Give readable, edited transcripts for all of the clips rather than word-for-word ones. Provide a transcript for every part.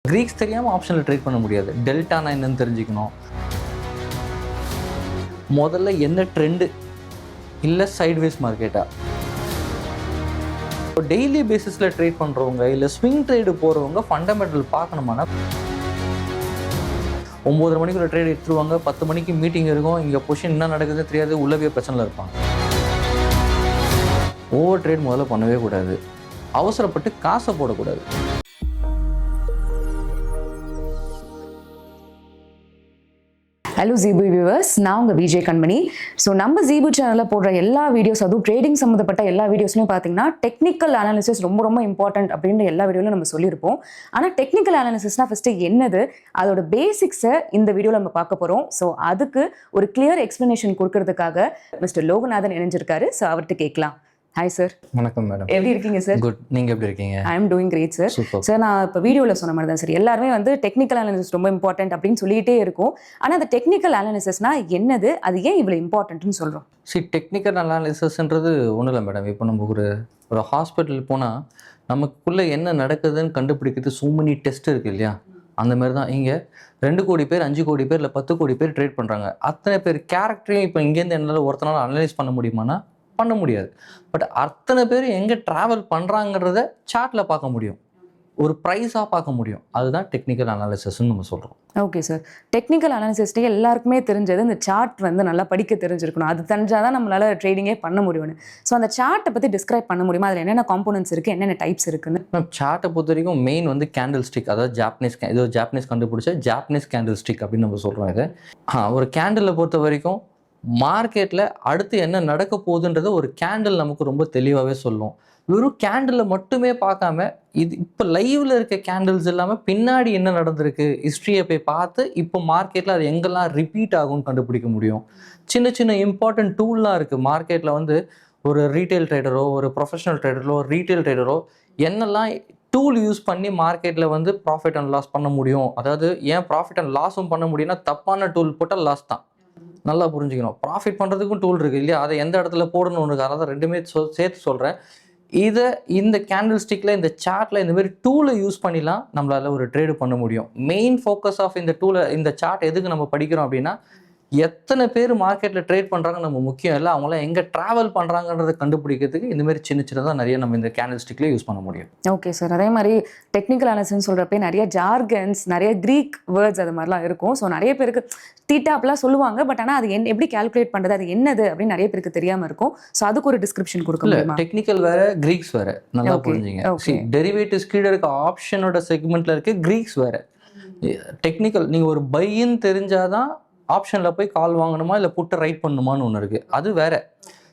Greeks தெரியாமல் ஆப்ஷனில் trade பண்ண முடியாது. டெல்டானா என்னன்னு தெரிஞ்சுக்கணும். முதல்ல என்ன ட்ரெண்டு இல்லை சைட்வேஸ் மார்க்கெட்டா. டெய்லி பேசிஸில் ட்ரேட் பண்ணுறவங்க இல்லை ஸ்விங் ட்ரேடு போகிறவங்க ஃபண்டமெண்டல் பார்க்கணுமானா 9:30 மணிக்குள்ள ட்ரேட் எடுத்துருவாங்க, 10 மணிக்கு மீட்டிங் இருக்கும், இங்கே பொசிஷன் என்ன நடக்குதுன்னு தெரியாது, உள்ளவே பிரச்சனையில் இருப்பாங்க. ஓவர் ட்ரேட் முதல்ல பண்ணவே கூடாது, அவசரப்பட்டு காசை போடக்கூடாது. ஹலோ ஜீபு வியூவர்ஸ், நான் உங்கள் விஜய் கண்மணி. ஸோ நம்ம ஜீபு சேனலில் போடுற எல்லா வீடியோஸ், அதுவும் ட்ரேடிங் சம்மந்தப்பட்ட எல்லா வீடியோஸ்லையும் பார்த்தீங்கன்னா டெக்னிக்கல் அனாலிசிஸ் ரொம்ப இம்பார்ட்டன்ட் அப்படின்ற எல்லா வீடியோவிலும் நம்ம சொல்லியிருப்போம். ஆனால் டெக்னிக்கல் அனாலிசிஸ்னால் ஃபஸ்ட்டு என்னது, அதோட பேசிக்ஸை இந்த வீடியோவில் நம்ம பார்க்க போகிறோம். ஸோ அதுக்கு ஒரு கிளியர் எக்ஸ்ப்ளனேஷன் கொடுக்கறதுக்காக மிஸ்டர் லோகநாதன் இணைஞ்சிருக்காரு. ஸோ அவர்கிட்ட கேட்கலாம். Hi sir. வணக்கம் மேடம். எப்படி இருக்கீங்க சார்? குட். நீங்கள் எப்படி இருக்கீங்க? I am doing great sir. Sir, நான் இப்போ வீடியோவில் சொன்ன மாதிரி தான் சார், எல்லாருமே வந்து டெக்னிக்கல் அனாலிசிஸ் ரொம்ப இம்பார்ட்டன்ட் அப்படின்னு சொல்லிகிட்டே இருக்கும். ஆனால் அந்த டெக்னிக்கல் அனாலிசிஸ்னா என்னது, அது ஏன் இவ்வளோ இம்பார்ட்டன்ட்னு சொல்கிறோம்? டெக்னிக்கல் அனாலிசிஸ்ன்றது ஒன்றும் இல்லை மேடம். இப்போ நம்ம ஒரு ஹாஸ்பிட்டல் போனால் நமக்குள்ளே என்ன நடக்குதுன்னு கண்டுபிடிக்கிறது so many டெஸ்ட் இருக்குது இல்லையா? அந்த மாதிரி தான் இங்கே 2 கோடி பேர், 5 கோடி பேர், இல்லை 10 கோடி பேர் ட்ரேட் பண்ணுறாங்க. அத்தனை பேர் கேரக்டரையும் இப்போ இங்கேருந்து என்னால் ஒருத்தனால அனலைஸ் பண்ண முடியுமானா பண்ண முடியாது. பட் அத்தனை பேர் எங்கே ட்ராவல் பண்ணுறாங்கிறத சார்ட்டில் பார்க்க முடியும், ஒரு ப்ரைஸாக பார்க்க முடியும். அதுதான் டெக்னிக்கல் அனாலிசிஸ்ன்னு நம்ம சொல்கிறோம். Okay sir. டெக்னிக்கல் அனாலிசிஸ்டே எல்லாருக்குமே தெரிஞ்சது இந்த சார்ட் வந்து நல்லா படிக்க தெரிஞ்சிருக்கணும். அது தெரிஞ்சால் தான் நம்மளால் ட்ரேடிங்கே பண்ண முடியும்னு. ஸோ அந்த சார்ட்டை பற்றி டிஸ்கிரைப் பண்ண முடியுமா? அதில் என்னென்ன காம்போனன்ட்ஸ் இருக்குது, என்னென்ன டைப்ஸ் இருக்குன்னு? சார்ட்டை பொறுத்த வரைக்கும் மெயின் வந்து கேண்டில் ஸ்டிக், அதாவது ஜாப்பனீஸ் கண்டுபிடிச்ச ஜாப்பனீஸ் கேண்டில் ஸ்டிக் அப்படின்னு நம்ம சொல்கிறோம். இது ஒரு கேண்டிலை பொறுத்த வரைக்கும் மார்க்கெட்டில் அடுத்து என்ன நடக்க போகுதுன்றதை ஒரு கேண்டில் நமக்கு ரொம்ப தெளிவாகவே சொல்லும். வெறும் கேண்டிலை மட்டுமே பார்க்காம இது இப்போ லைவில் இருக்க கேண்டில்ஸ் இல்லாமல் பின்னாடி என்ன நடந்திருக்கு ஹிஸ்ட்ரியை போய் பார்த்து இப்போ மார்க்கெட்டில் அது எங்கெல்லாம் ரிப்பீட் ஆகும்னு கண்டுபிடிக்க முடியும். சின்ன சின்ன இம்பார்ட்டன்ட் டூல்லாம் இருக்குது மார்க்கெட்டில். வந்து ஒரு ரீட்டைல் ட்ரேடரோ, ஒரு ப்ரொஃபஷனல் ட்ரேடரோ, ரீட்டைல் ட்ரேடரோ என்னெல்லாம் டூல் யூஸ் பண்ணி மார்க்கெட்டில் வந்து ப்ராஃபிட் அண்ட் லாஸ் பண்ண முடியும். அதாவது ஏன் ப்ராஃபிட் அண்ட் லாஸும் பண்ண முடியும்னா தப்பான டூல் போட்டால் லாஸ் தான். நல்லா புரிஞ்சுக்கணும். ப்ராஃபிட் பண்ணுறதுக்கும் டூல் இருக்குது இல்லையா? அதை எந்த இடத்துல போடணும்னு இருக்குது. அதான் ரெண்டுமே சேர்த்து சொல்கிறேன். இந்த கேண்டில் ஸ்டிக்கில், இந்த சார்ட்டில் இந்தமாரி டூலை யூஸ் பண்ணிலாம் நம்மளால் ஒரு ட்ரேடு பண்ண முடியும். மெயின் ஃபோக்கஸ் ஆஃப் இந்த டூலை, இந்த சார்ட் எதுக்கு நம்ம படிக்கிறோம் அப்படின்னா, எத்தனை பேர் மார்க்கெட்டில் ட்ரேட் பண்ணுறாங்க நம்ம முக்கியம் இல்லை, அவங்களாம் எங்கே ட்ராவல் பண்ணுறாங்கன்றதை கண்டுபிடிக்கிறதுக்கு இந்தமாரி சின்னதாக நிறைய நம்ம இந்த கேண்டில் ஸ்டிக்லேயே யூஸ் பண்ண முடியும். Okay sir. அதே மாதிரி டெக்னிக்கல் அனாலிசிஸ் சொல்கிறப்ப நிறைய ஜார்கன்ஸ், நிறைய க்ரீக் வேர்ட்ஸ் அது மாதிரிலாம் இருக்கும். ஸோ நிறைய பேருக்கு தீட்டா அப்படிலாம் சொல்லுவாங்க. பட் ஆனால் அது எப்படி கால்குலேட் பண்ணுறது, அது என்னது அப்படின்னு நிறைய பேருக்கு தெரியாமல் இருக்கும். ஸோ அதுக்கு ஒரு டிஸ்கிரிப்ஷன் கொடுக்க முடியுமா? டெக்னிக்கல் வேற, கிரீக்ஸ் வேற. நல்லா புரிஞ்சுங்க. டெரிவேட்டிவ்ஸ் கீழே இருக்க ஆப்ஷனோட செக்மெண்ட்ல இருக்க கிரீக்ஸ் வேற. டெக்னிக்கல் நீங்கள் ஒரு பைன்னு தெரிஞ்சாதான் ஆப்ஷனில் போய் கால் வாங்கணுமா இல்லை புட்டை ரைட் பண்ணணுமான்னு ஒன்று இருக்குது, அது வேறு.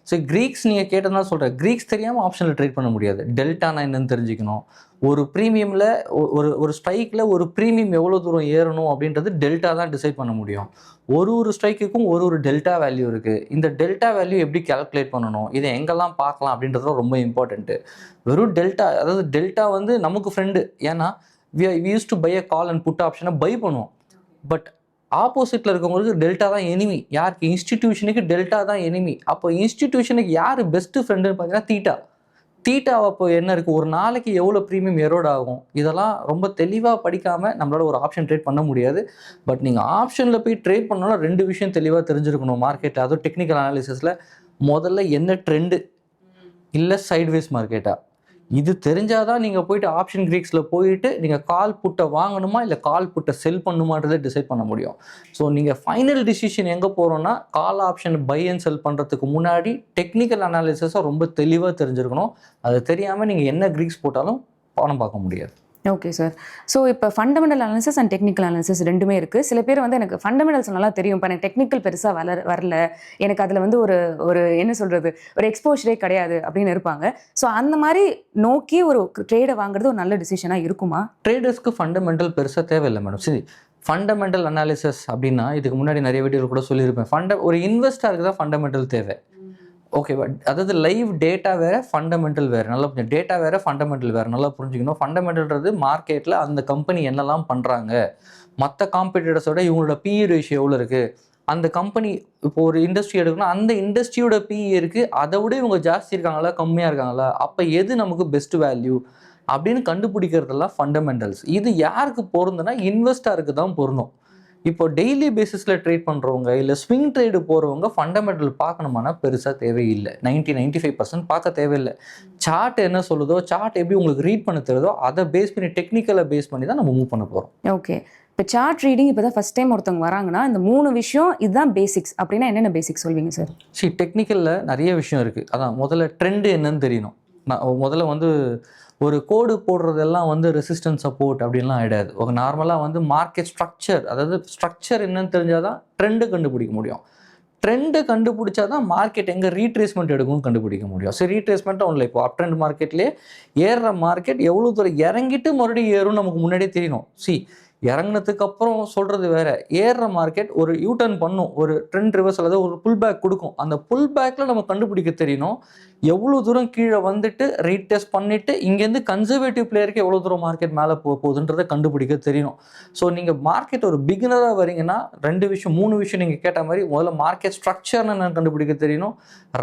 ஸோ கிரீக்ஸ் நீங்கள் கேட்டதான் சொல்கிறேன். கிரீக்ஸ் தெரியாமல் ஆப்ஷனில் ட்ரேட் பண்ண முடியாது. டெல்டானா என்னன்னு தெரிஞ்சுக்கணும். ஒரு ப்ரீமியமில் ஒரு ஸ்ட்ரைக்கில் ஒரு ப்ரீமியம் எவ்வளோ தூரம் ஏறணும் அப்படின்றது டெல்டா தான் டிசைட் பண்ண முடியும். ஒரு ஸ்ட்ரைக்குக்கும் ஒரு டெல்டா வேல்யூ இருக்குது. இந்த டெல்டா வேல்யூ எப்படி கால்குலேட் பண்ணணும், இதை எங்கெல்லாம் பார்க்கலாம் அப்படின்றது ரொம்ப இம்பார்ட்டண்ட்டு. வெறும் டெல்டா, அதாவது டெல்டா வந்து நமக்கு ஃப்ரெண்டு. ஏன்னா we used to buy a call and put ஆப்ஷனை பை பண்ணுவோம். பட் ஆப்போசிட்டில் இருக்கவங்களுக்கு டெல்டா தான் எனிமி. யாருக்கு? இன்ஸ்டிடியூஷனுக்கு டெல்டா தான் எனிமி. அப்போ இன்ஸ்டிடியூஷனுக்கு யார் பெஸ்ட்டு ஃப்ரெண்டுன்னு பார்த்தீங்கன்னா தீட்டா. அப்போ என்ன இருக்குது, ஒரு நாளைக்கு எவ்வளோ ப்ரீமியம் எரோட் ஆகும், இதெல்லாம் ரொம்ப தெளிவாக படிக்காமல் நம்மளால ஒரு ஆப்ஷன் ட்ரேட் பண்ண முடியாது. பட் நீங்கள் ஆப்ஷனில் போய் ட்ரேட் பண்ணாலும் 2 விஷயம் தெளிவாக தெரிஞ்சிருக்கணும் மார்க்கெட்டில். அதுவும் டெக்னிக்கல் அனாலிசிஸில் முதல்ல என்ன ட்ரெண்டு இல்லை சைட்வேஸ் மார்க்கெட்டா, இது தெரிஞ்சாதான் நீங்கள் போயிட்டு ஆப்ஷன் கிரீக்ஸில் போயிட்டு நீங்கள் கால் புட்டை வாங்கணுமா இல்லை கால் புட்டை செல் பண்ணுமான்றதை டிசைட் பண்ண முடியும். ஸோ நீங்கள் ஃபைனல் டிசிஷன் எங்கே போகிறோன்னா, call option by and sell பண்ணுறதுக்கு முன்னாடி டெக்னிக்கல் அனாலிசிஸாக ரொம்ப தெளிவாக தெரிஞ்சிருக்கணும். அது தெரியாமல் நீங்கள் என்ன கிரீக்ஸ் போட்டாலும் பணம் பார்க்க முடியாது. Okay sir. ஸோ இப்போ fundamental analysis and technical analysis ரெண்டுமே இருக்குது. சில பேர் வந்து எனக்கு ஃபண்டமெண்டல்ஸ் நல்லா தெரியும், இப்போ எனக்கு டெக்னிக்கல் பெருசாக வரல, எனக்கு அதில் வந்து ஒரு என்ன சொல்கிறது, ஒரு எக்ஸ்போஷரே கிடையாது அப்படின்னு இருப்பாங்க. ஸோ அந்த மாதிரி நோக்கி ஒரு ட்ரேடை வாங்குறது ஒரு நல்ல டிசிஷனாக இருக்குமா? ட்ரேடர்ஸ்க்கு ஃபண்டமெண்டல் பெருசாக தேவையில்லை மேடம். சரி, ஃபண்டமெண்டல் அனாலிசிஸ் அப்படின்னா இதுக்கு முன்னாடி நிறைய வீடியோ கூட சொல்லியிருப்பேன். ஒரு இன்வெஸ்டருக்கு தான் ஃபண்டமெண்டல் தேவை. ஓகேவா? அதாவது லைவ் டேட்டா வேறு, ஃபண்டமெண்டல் வேறு. நல்லா புரிஞ்சு, டேட்டா வேறு, ஃபண்டமெண்டல் வேறு. நல்லா புரிஞ்சுக்கணும். ஃபண்டமெண்டல்ன்றது மார்க்கெட்டில் அந்த கம்பெனி என்னெல்லாம் பண்ணுறாங்க, மற்ற காம்படிட்டர்ஸோட இவங்களோட பிஇ ரேஷியோ எவ்வளோ இருக்குது, அந்த கம்பெனி இப்போ ஒரு இண்டஸ்ட்ரி எடுக்கணும், அந்த இண்டஸ்ட்ரியோட பிஇ இருக்குது, அதை விட இவங்க ஜாஸ்தி இருக்காங்களா கம்மியாக இருக்காங்களா, அப்போ எது நமக்கு பெஸ்ட் வேல்யூ, அப்படின்னு கண்டுபிடிக்கிறதெல்லாம் ஃபண்டமெண்டல்ஸ். இது யாருக்கு பொருந்துன்னா இன்வெஸ்டருக்கு தான் பொருந்தும். இப்போ டெய்லி பேசிஸில் ட்ரேட் பண்ணுறவங்க இல்லை ஸ்விங் ட்ரேடு போகிறவங்க ஃபண்டமெண்டல் பார்க்கணுமானா பெருசாக தேவையில்லை. 95% பார்க்க தேவையில்லை. சார்ட் என்ன சொல்லுதோ, சார்ட் எப்படி உங்களுக்கு ரீட் பண்ண தெரியுதோ அதை பேஸ் பண்ணி, டெக்னிக்கலை பேஸ் பண்ணி தான் நம்ம மூவ் பண்ண போகிறோம். ஓகே, இப்போ சார்ட் ரீடிங் இப்போ தான் ஃபஸ்ட் டைம் ஒருத்தவங்க வராங்கன்னா இந்த 3 விஷயம் இதுதான் பேசிக்ஸ் அப்படின்னா என்னென்ன பேசிக்ஸ் சொல்வீங்க சார்? டெக்னிக்கலில் நிறைய விஷயம் இருக்குது. அதான் முதல்ல ட்ரெண்டு என்னன்னு தெரியணும். நான் முதல்ல வந்து ஒரு கோடு போடுறதெல்லாம் வந்து ரெசிஸ்டன்ஸ் சப்போர்ட் அப்படின்லாம் ஆகிடாது. நார்மலாக வந்து மார்க்கெட் ஸ்ட்ரக்சர், அதாவது ஸ்ட்ரக்சர் என்னன்னு தெரிஞ்சால் தான் ட்ரெண்டு கண்டுபிடிக்க முடியும். ட்ரெண்டு கண்டுபிடிச்சா தான் மார்க்கெட் எங்கே ரீட்ரேஸ்மெண்ட் எடுக்கும்னு கண்டுபிடிக்க முடியும். சரி, ரீட்ரேஸ்மெண்ட்டாக ஒன்றும் இல்லை. இப்போ அப் ட்ரெண்ட் மார்க்கெட்லேயே ஏறுற மார்க்கெட் எவ்வளோ தூரம் இறங்கிட்டு மறுபடியும் ஏறும் நமக்கு முன்னாடியே தெரியணும். இறங்கினதுக்கு அப்புறம் சொல்கிறது வேற. ஏறுற மார்க்கெட் ஒரு யூட்டர்ன் பண்ணும், ஒரு ட்ரெண்ட் ரிவர்ஸ் அல்லது ஒரு புல் பேக் கொடுக்கும். அந்த புல் பேக்கில் நம்ம கண்டுபிடிக்க தெரியணும் எவ்வளோ தூரம் கீழே வந்துட்டு ரீடெஸ்ட் பண்ணிவிட்டு இங்கேருந்து கன்சர்வேட்டிவ் பிளேயருக்கு எவ்வளோ தூரம் மார்க்கெட் மேலே போகுதுன்றதை கண்டுபிடிக்க தெரியணும். ஸோ நீங்கள் மார்க்கெட் ஒரு பிகினராக வரீங்கன்னா 2 விஷயம் 3 விஷயம் நீங்கள் கேட்ட மாதிரி முதல்ல மார்க்கெட் ஸ்ட்ரக்சர்னு நான் கண்டுபிடிக்க தெரியணும்.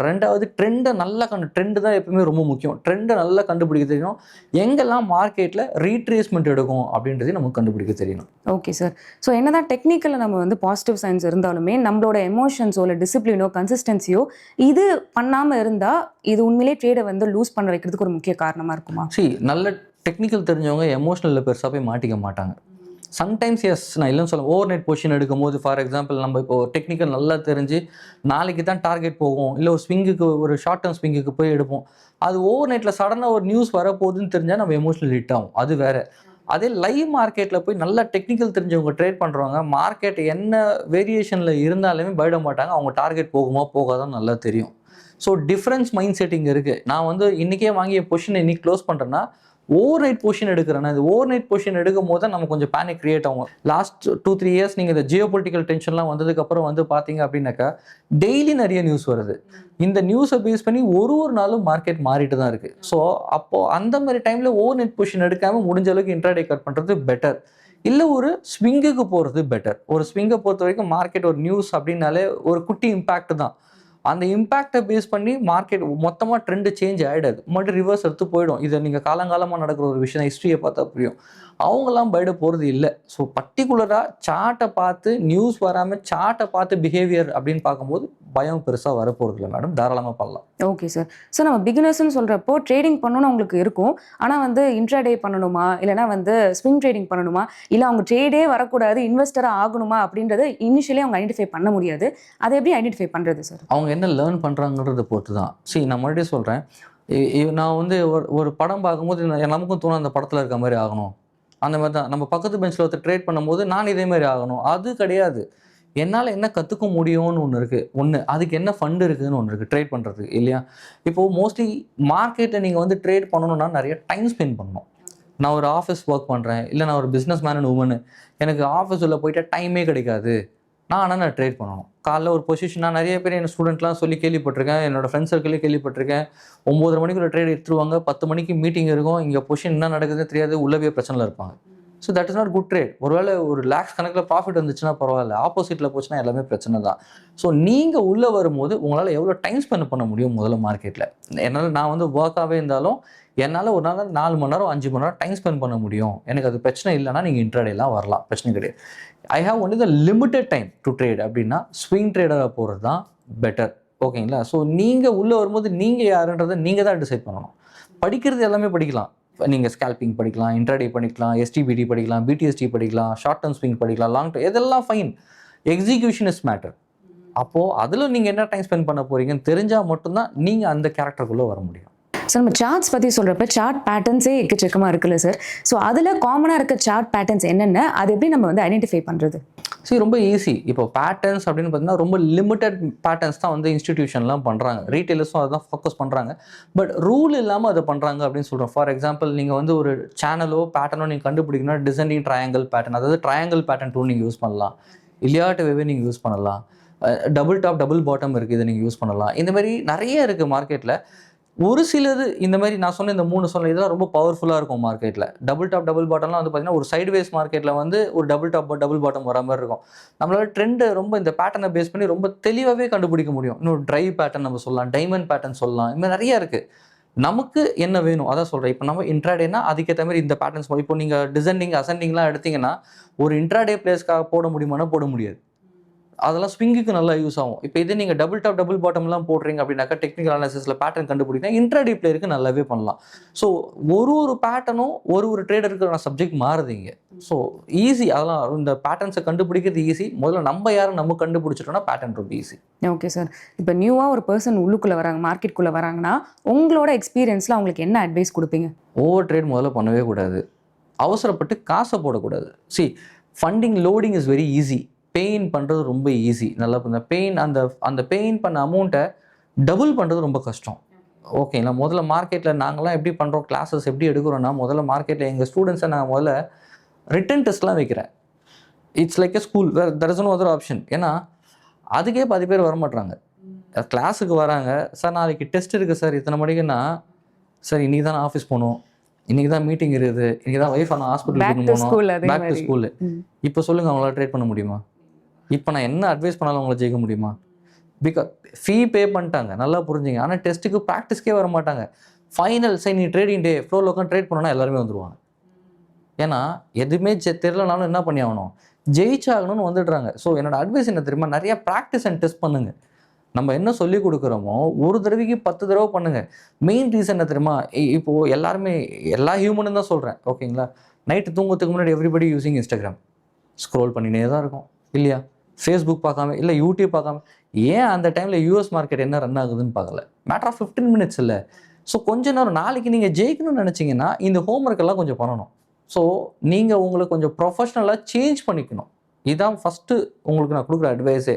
ரெண்டாவது ட்ரெண்டை நல்லா ட்ரெண்டு தான் எப்பவுமே ரொம்ப முக்கியம். ட்ரெண்டை நல்லா கண்டுபிடிக்க தெரியணும். எங்கெல்லாம் மார்க்கெட்டில் ரீட்ரேஸ்மெண்ட் எடுக்கும் அப்படின்றதையும் நமக்கு கண்டுபிடிக்க தெரியணும். Okay sir. ஸோ என்னதான் டெக்னிக்கலில் நம்ம வந்து பாசிட்டிவ் சைன்ஸ் இருந்தாலுமே நம்மளோட எமோஷன்ஸோ இல்லை டிசிப்ளினோ கன்சிஸ்டன்சியோ இது பண்ணாமல் இருந்தால் இது உண்மையிலே ட்ரேடை வந்து லூஸ் பண்ண வைக்கிறதுக்கு ஒரு முக்கிய காரணமாக இருக்குமா? நல்ல டெக்னிக்கல் தெரிஞ்சவங்க எமோஷனலில் பெருசாக போய் மாட்டிக்க மாட்டாங்க. சம்டைம்ஸ் எஸ், நான் இல்லைன்னு சொல்ல. ஓவர் நைட் பொசிஷன் எடுக்கும் போது ஃபார் எக்ஸாம்பிள் நம்ம இப்போ டெக்னிக்கல் நல்லா தெரிஞ்சு நாளைக்கு தான் டார்கெட் போகும், இல்லை ஒரு ஸ்விங்குக்கு, ஒரு ஷார்ட் டேர்ம் ஸ்விங்குக்கு போய் எடுப்போம். அது ஓவர் நைட்டில் சடனாக ஒரு நியூஸ் வரப்போகுதுன்னு தெரிஞ்சால் நம்ம எமோஷனல் ஹிட் ஆகும், அது வேறு. அதே லைவ் மார்க்கெட்டில் போய் நல்லா டெக்னிக்கல் தெரிஞ்சவங்க ட்ரேட் பண்ணுறவங்க மார்க்கெட் என்ன வேரியேஷனில் இருந்தாலுமே பயப்பட மாட்டாங்க. அவங்க டார்கெட் போகுமா போகாதான் நல்லா தெரியும். ஸோ டிஃப்ரென்ஸ் மைண்ட் செட்டிங் இருக்குது. நான் வந்து இன்றைக்கே வாங்கிய பொசிஷனை இன்றைக்கி க்ளோஸ் பண்ணுறேன்னா ஓவர் நைட் பொசிஷன் எடுக்கிறேன்னா, இது ஓவர் நைட் பொசிஷன் எடுக்கும் போது தான் நமக்கு கொஞ்சம் பேனிக் கிரியேட் ஆகும். லாஸ்ட் 2-3 இயர்ஸ் நீங்கள் இந்த ஜியோ பொலிட்டிக்கல் டென்ஷன்லாம் வந்ததுக்கப்புறம் வந்து பார்த்தீங்க அப்படின்னாக்கா டெய்லி நிறைய நியூஸ் வருது. இந்த நியூஸை பேஸ் பண்ணி ஒரு நாளும் மார்க்கெட் மாறிட்டு தான் இருக்குது. ஸோ அப்போது அந்த மாதிரி டைமில் ஓவர் நைட் பொசிஷன் எடுக்காமல் முடிஞ்ச அளவுக்கு இன்ட்ராடே கட் பண்ணுறது பெட்டர். இல்லை ஒரு ஸ்விங்குக்கு போகிறது பெட்டர். ஒரு ஸ்விங்கை பொறுத்த வரைக்கும் மார்க்கெட் ஒரு நியூஸ் அப்படின்னாலே ஒரு குட்டி இம்பேக்ட் தான். அந்த இம்பேக்டை பேஸ் பண்ணி மார்க்கெட் மொத்தமாக ட்ரெண்டு சேஞ்ச் ஆகிடாது, மறுபடியும் ரிவர்ஸ் எடுத்து போயிடும். இதை நீங்கள் காலங்காலமாக நடக்கிற ஒரு விஷயம், ஹிஸ்ட்ரியை பார்த்தா புரியும். அவங்களாம் பயப்பட போகிறது இல்லை. ஸோ பர்டிகுலராக சார்ட்டை பார்த்து, நியூஸ் வராமல் சார்ட்டை பார்த்து பிஹேவியர் அப்படின்னு பார்க்கும்போது பயம் பெருசாக வரப்போகிறது இல்லை மேடம், தாராளமாக பண்ணலாம். Okay sir. ஸோ நம்ம பிகினர்ஸ்னு சொல்கிறப்போ ட்ரேடிங் பண்ணணும்னு அவங்களுக்கு இருக்கும். ஆனால் வந்து இன்ட்ராடே பண்ணணுமா, இல்லைனா வந்து ஸ்விங் ட்ரேடிங் பண்ணணுமா, இல்லை அவங்க ட்ரேடே வரக்கூடாது இன்வெஸ்டராக ஆகணுமா அப்படின்றது இனிஷியலி அவங்க ஐடென்டிஃபை பண்ண முடியாது. அதை எப்படி ஐடென்டிஃபை பண்ணுறது சார்? அவங்க என்ன லேர்ன் பண்ணுறாங்கன்றதை பொறுத்து தான். நான் மறுபடியும் சொல்கிறேன், நான் வந்து ஒரு படம் பார்க்கும்போது நமக்கும் தோணும் அந்த படத்தில் இருக்க மாதிரி ஆகணும். அந்த மாதிரி தான் நம்ம பக்கத்து பெஞ்சில் ஒருத்தர் ட்ரேட் பண்ணும்போது நான் இதே மாதிரி ஆகணும், அது கிடையாது. என்னால் என்ன கற்றுக்க முடியும்னு ஒன்று இருக்குது, அதுக்கு என்ன ஃபண்டு இருக்குதுன்னு ஒன்று இருக்குது ட்ரேட் பண்ணுறதுக்கு, இல்லையா? இப்போது மோஸ்ட்லி மார்க்கெட்டை நீங்கள் வந்து ட்ரேட் பண்ணணுன்னா நிறைய டைம் ஸ்பெண்ட் பண்ணணும். நான் ஒரு ஆஃபீஸ் ஒர்க் பண்ணுறேன், இல்லை நான் ஒரு பிஸ்னஸ் மேன் அண்ட் உமனு, எனக்கு ஆஃபீஸ் உள்ள போயிட்டால் டைமே கிடைக்காது. நான் ட்ரேட் பண்ணணும். காலைல ஒரு பொசிஷன், நான் நிறைய பேர் என் ஸ்டூடெண்ட்லாம் சொல்லி கேள்விப்பட்டிருக்கேன், என்னோடய ஃப்ரெண்ட்ஸ் சர்க்கிளே கேள்விப்பட்டிருக்கேன். 9:30 மணிக்குள்ள ட்ரேட் எடுத்துருவாங்க, 10 மணிக்கு மீட்டிங் இருக்கும், இங்கே பொசிஷன் என்ன நடக்குதுன்னு தெரியாது, உள்ளவே பிரச்சனையில் இருப்பாங்க. So that is not good trade. ஒருவேளை ஒரு லேக்ஸ் கணக்கில் ப்ராஃபிட் வந்துச்சுன்னா பரவாயில்ல, ஆப்போசிட்டில் போச்சுன்னா எல்லாமே பிரச்சனை தான். ஸோ நீங்கள் உள்ளே வரும்போது உங்களால் எவ்வளோ டைம் ஸ்பெண்ட் பண்ண முடியும் முதல்ல மார்க்கெட்டில். நான் வந்து ஒர்க்காகவே இருந்தாலும் என்னால் ஒரு நாள் 4 மணி நேரம் 5 மணி நேரம் டைம் ஸ்பெண்ட் பண்ண முடியும், எனக்கு அது பிரச்சனை இல்லைன்னா நீங்கள் இன்ட்ராடேலாம் வரலாம், பிரச்சனை கிடையாது. I have only the limited time to trade அப்படின்னா ஸ்விங் ட்ரேடராக போகிறது தான் பெட்டர். ஓகேங்களா? ஸோ நீங்கள் உள்ளே வரும்போது நீங்கள் யாருன்றதை நீங்கள் தான் டிசைட் பண்ணணும். படிக்கிறது எல்லாமே படிக்கலாம். நீங்கள் ஸ்கேல்பிங் படிக்கலாம், இன்ட்ராடே படிக்கலாம், எஸ்டிபிடி படிக்கலாம், பிடிஎஸ்டி படிக்கலாம், ஷார்ட் டர்ம் ஸ்விங் படிக்கலாம், லாங் டர்ம், இதெல்லாம் ஃபைன். Execution is matter. அப்போது அதில் நீங்கள் என்ன டைம் ஸ்பெண்ட் பண்ண போகிறீங்கன்னு தெரிஞ்சால் மட்டும்தான் நீங்கள் அந்த கேரக்டருக்குள்ளே வர முடியும். ஸோ நம்ம சார்ட்ஸ் பற்றி சொல்கிறப்ப சார்ட் பேட்டர்ன்ஸே எக்கச்சக்கமாக இருக்குல்ல சார்? ஸோ அதில் காமனாக இருக்க சார்ட் பேட்டர்ன்ஸ் என்னென்ன, அது எப்படி நம்ம வந்து ஐடென்டிஃபை பண்ணுறது? ரொம்ப ஈஸி. இப்போ பேட்டர்ன்ஸ் அப்படின்னு பார்த்தீங்கன்னா ரொம்ப லிமிட்டட் பேட்டர்ன்ஸ் தான் வந்து இன்ஸ்டிடியூஷன்லாம் பண்ணுறாங்க, ரீட்டெயிலர்ஸும் அதை தான் ஃபோக்கஸ் பண்ணுறாங்க. பட் ரூல் இல்லாமல் அதை பண்ணுறாங்க அப்படின்னு சொல்கிறோம். ஃபார் எக்ஸாம்பிள், நீங்கள் வந்து ஒரு சேனலோ பேட்டர்னோ நீங்கள் கண்டுபிடிக்கணும்னா டிசெண்டிங் ட்ரையாங்கிள் பேட்டர்ன், அதாவது ட்ரையாங்கிள் பேட்டர்ன் டூல் நீங்கள் யூஸ் பண்ணலாம். இல்லையாட்டு வேவே நீங்கள் யூஸ் பண்ணலாம். டபுள் டாப் டபுள் பாட்டம் இருக்குது, இதை நீங்கள் யூஸ் பண்ணலாம். இந்த மாதிரி நிறைய இருக்குது மார்க்கெட்டில். ஒரு சிலது இந்த மாதிரி நான் சொன்ன இந்த 3 சொன்ன இதெல்லாம் ரொம்ப பவர்ஃபுல்லாக இருக்கும் மார்க்கெட்டில். டபுள் டாப் டபுள் பாட்டம்லாம் வந்து பார்த்தீங்கன்னா ஒரு சைட்வேஸ் மார்க்கெட்டில் வந்து ஒரு டபுள் டாப் டபுள் பாட்டம் வர மாதிரி இருக்கும். நம்மளால ட்ரெண்டை ரொம்ப இந்த பேட்டர்னை பேஸ் பண்ணி ரொம்ப தெளிவாகவே கண்டுபிடிக்க முடியும். இன்னும் ட்ரை பேட்டர்ன் நம்ம சொல்லலாம், டைமண்ட் பேட்டர்ன் சொல்லலாம், இந்த மாதிரி நிறையா இருக்குது. நமக்கு என்ன வேணும் அதான் சொல்கிறேன். இப்போ நம்ம இன்ட்ராடேனா அதுக்கேற்ற மாதிரி இந்த பேட்டர்ன்ஸ் இப்போ நீங்கள் டிசெண்டிங் அசெண்டிங்லாம் எடுத்தீங்கன்னா ஒரு இன்ட்ராடே பிளேஸ்க்காக போட முடியுமானா போட முடியாது. அதெல்லாம் ஸ்விங்குக்கு நல்லா யூஸ் ஆகும். இப்போ இதே நீங்கள் டபுள் டாப் டபுள் பாட்டம்லாம் போடுறீங்க அப்படின்னாக்கா டெக்னிக்கல் அனாலிசிஸில் பேட்டர்ன் கண்டுபிடிக்கலாம், இன்ட்ராடே பிளேயருக்கு நல்லாவே பண்ணலாம். ஸோ ஒரு பேட்டர்னும் ஒரு ட்ரேடருக்கு சப்ஜெக்ட் மாறுதுங்க. ஸோ ஈஸி, அதெல்லாம் இந்த பேட்டர்ன்ஸை கண்டுபிடிக்கிறது ஈஸி. முதல்ல நம்ம யாரும் நம்ம கண்டுபிடிச்சிட்டோம்னா பேட்டர்ன் ரொம்ப ஈஸி. Okay sir. இப்போ நியூவாக ஒரு பர்சன் உள்ளுக்குள்ளே வராங்க, மார்க்கெட்டுக்குள்ளே வராங்கன்னா உங்களோட எக்ஸ்பீரியன்ஸில் அவங்களுக்கு என்ன அட்வைஸ் கொடுப்பீங்க? ஓவர் ட்ரேட் முதல்ல பண்ணவே கூடாது, அவசரப்பட்டு காசை போடக்கூடாது. Funding loading is very easy, pain பண்ணுறது ரொம்ப ஈஸி. நல்லா பெயின் அந்த பெயின் பண்ண அமௌண்ட்டை டபுள் பண்ணுறது ரொம்ப கஷ்டம். ஓகேங்களா? முதல்ல மார்க்கெட்டில் நாங்களாம் எப்படி பண்ணுறோம், கிளாஸஸ் எப்படி எடுக்கிறோன்னா, முதல்ல மார்க்கெட்டில் எங்கள் ஸ்டூடெண்ட்ஸை நான் முதல்ல ரிட்டன் டெஸ்ட்லாம் வைக்கிறேன். இட்ஸ் லைக் எ ஸ்கூல், வேறு there is no other option. ஏன்னா அதுக்கே 10 பேர் வரமாட்றாங்க. கிளாஸுக்கு வராங்க, சார் நாளைக்கு டெஸ்ட் இருக்குது சார் இத்தனை மணிக்குன்னா, சார் இன்றைக்கி தான் ஆஃபீஸ் போகணும், இன்றைக்கி தான் மீட்டிங் இருக்குது, இன்றைக்கி தான் ஒய்ஃப் நான் ஹாஸ்பிட்டலுக்கு போகணும், பேக் டு ஸ்கூலு. இப்போ சொல்லுங்கள், அவங்களால ட்ரேட் பண்ண முடியுமா? இப்போ நான் என்ன அட்வைஸ் பண்ணாலும் அவங்கள ஜெயிக்க முடியுமா? பிகாஸ் ஃபீ பே பண்ணிட்டாங்க, நல்லா புரிஞ்சுங்க. ஆனால் டெஸ்ட்டுக்கு ப்ராக்டிஸ்க்கே வர மாட்டாங்க. ஃபைனல் நீ ட்ரேடிங் டே ஃப்ளோவில் உட்காந்து ட்ரேட் பண்ணோன்னா எல்லாருமே வந்துடுவாங்க. ஏன்னா எதுவுமே தெரியலனாலும் என்ன பண்ணி ஆகணும், ஜெயிச்சாகணும்னு வந்துடுறாங்க. ஸோ என்னோட அட்வைஸ் என்ன தெரியுமா, நிறையா ப்ராக்டிஸ் அண்ட் டெஸ்ட் பண்ணுங்கள். நம்ம என்ன சொல்லி கொடுக்குறோமோ ஒரு தடவைக்கு 10 தடவை பண்ணுங்கள். மெயின் ரீசன் என்ன தெரியுமா, இப்போது எல்லாருமே எல்லா ஹியூமனும் தான் சொல்கிறேன், ஓகேங்களா? நைட்டு தூங்குறதுக்கு முன்னாடி எவ்ரிபடி யூஸிங் இன்ஸ்டாகிராம் ஸ்க்ரோல் பண்ணினே தான் இருக்கும் இல்லையா? ஃபேஸ்புக் பார்க்காம இல்லை யூடியூப் பார்க்காம, ஏன் அந்த டைமில் யூஎஸ் மார்க்கெட் என்ன ரன் ஆகுதுன்னு பார்க்கல. மேட்டர் ஆஃப் 15 மினிட்ஸ் இல்லை. ஸோ கொஞ்ச நேரம் நாளைக்கு நீங்கள் ஜெயிக்கணும்னு நினச்சிங்கன்னா இந்த ஹோம்ஒர்க் எல்லாம் கொஞ்சம் பண்ணணும். ஸோ நீங்கள் உங்களை கொஞ்சம் ப்ரொஃபஷ்னலாக சேஞ்ச் பண்ணிக்கணும். இதுதான் ஃபஸ்ட்டு உங்களுக்கு நான் கொடுக்குற அட்வைஸே.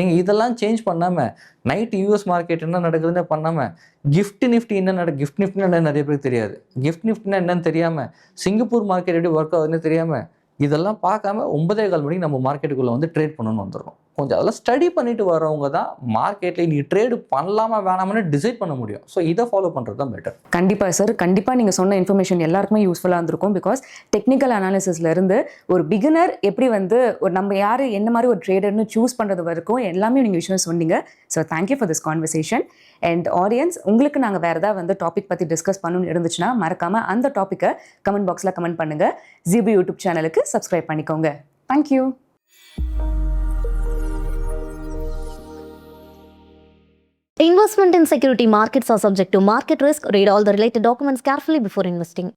நீங்கள் இதெல்லாம் சேஞ்ச் பண்ணாமல் நைட்டு யூஎஸ் மார்க்கெட் என்ன நடக்குதுன்னு பண்ணாமல் கிஃப்ட் நிஃப்டினா என்ன நிறைய பேருக்கு தெரியாது. கிஃப்ட் நிஃப்டினா என்னன்னு தெரியாமல், சிங்கப்பூர் மார்க்கெட் எப்படி ஒர்க் ஆகுதுன்னு தெரியாமல், இதெல்லாம் பார்க்காம 9:15 மணிக்கு நம்ம மார்க்கெட்டுக்குள்ளே வந்து ட்ரேட் பண்ணணும்னு வந்துடும். கொஞ்சம் அதெல்லாம் ஸ்டடி பண்ணிட்டு வரவங்க தான் மார்க்கெட்டில் நீ ட்ரேடு பண்ணலாமா வேணாமனு டிசைட் பண்ண முடியும். ஸோ இதை ஃபாலோ பண்ணுறது தான் பெட்டர். கண்டிப்பாக சார், கண்டிப்பாக நீங்கள் சொன்ன இன்ஃபர்மேஷன் எல்லாருக்குமே யூஸ்ஃபுல்லாக இருந்திருக்கும். பிகாஸ் டெக்னிக்கல் அனாலிசிஸ்லேருந்து ஒரு பிகினர் எப்படி வந்து ஒரு நம்ம யார் என்ன மாதிரி ஒரு ட்ரேடர்னு சூஸ் பண்ணுறது வரைக்கும் எல்லாமே நீங்கள் விஷயம் சொன்னீங்க. So thank you for this conversation. And audience, உங்களுக்கு நாங்கள் வேறு ஏதாவது வந்து டாபிக் பற்றி டிஸ்கஸ் பண்ணணும்னு இருந்துச்சுன்னா மறக்காமல் அந்த டாப்பிக்கை கமெண்ட் பாக்ஸில் கமெண்ட் பண்ணுங்கள். ஜீபு யூடியூப் சேனலுக்கு சப்ஸ்கிரைப் பண்ணிக்கோங்க. Thank you. Investment in security markets are subject to market risk. Read all the related documents carefully before investing.